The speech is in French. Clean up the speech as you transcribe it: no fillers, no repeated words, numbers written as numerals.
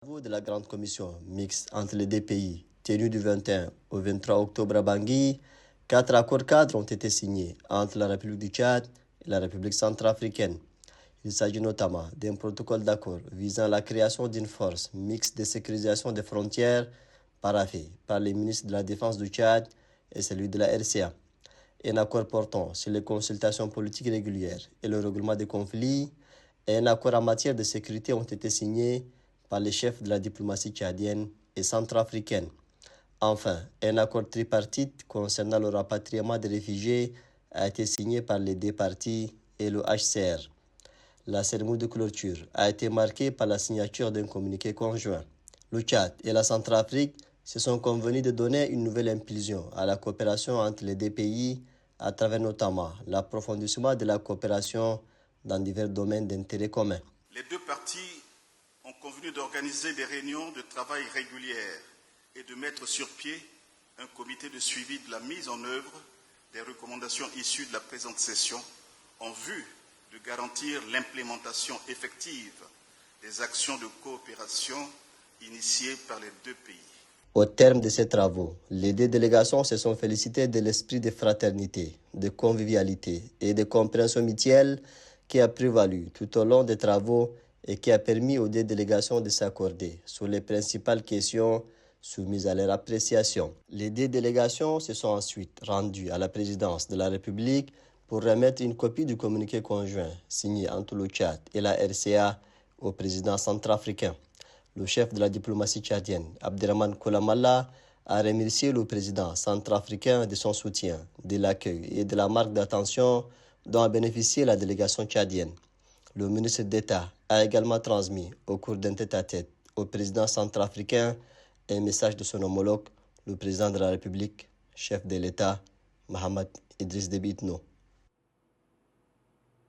Travaux de la Grande Commission mixte entre les deux pays, tenue du 21 au 23 octobre à Bangui, 4 accords-cadres ont été signés entre la République du Tchad et la République centrafricaine. Il s'agit notamment d'un protocole d'accord visant la création d'une force mixte de sécurisation des frontières paraphé par les ministres de la Défense du Tchad et celui de la RCA. Un accord portant sur les consultations politiques régulières et le règlement des conflits et un accord en matière de sécurité ont été signés par les chefs de la diplomatie tchadienne et centrafricaine. Enfin, un accord tripartite concernant le rapatriement des réfugiés a été signé par les deux parties et le HCR. La cérémonie de clôture a été marquée par la signature d'un communiqué conjoint. Le Tchad et la Centrafrique se sont convenus de donner une nouvelle impulsion à la coopération entre les deux pays à travers notamment l'approfondissement de la coopération dans divers domaines d'intérêt commun. Les deux parties ont convenu d'organiser des réunions de travail régulières et de mettre sur pied un comité de suivi de la mise en œuvre des recommandations issues de la présente session en vue de garantir l'implémentation effective des actions de coopération initiées par les deux pays. Au terme de ces travaux, les deux délégations se sont félicitées de l'esprit de fraternité, de convivialité et de compréhension mutuelle qui a prévalu tout au long des travaux et qui a permis aux deux délégations de s'accorder sur les principales questions soumises à leur appréciation. Les deux délégations se sont ensuite rendues à la présidence de la République pour remettre une copie du communiqué conjoint signé entre le Tchad et la RCA au président centrafricain. Le chef de la diplomatie tchadienne, Abderrahmane Koulamallah, a remercié le président centrafricain de son soutien, de l'accueil et de la marque d'attention dont a bénéficié la délégation tchadienne. Le ministre d'État a également transmis au cours d'un tête-à-tête au président centrafricain un message de son homologue, le président de la République, chef de l'État, Mohamed Idriss Déby Itno.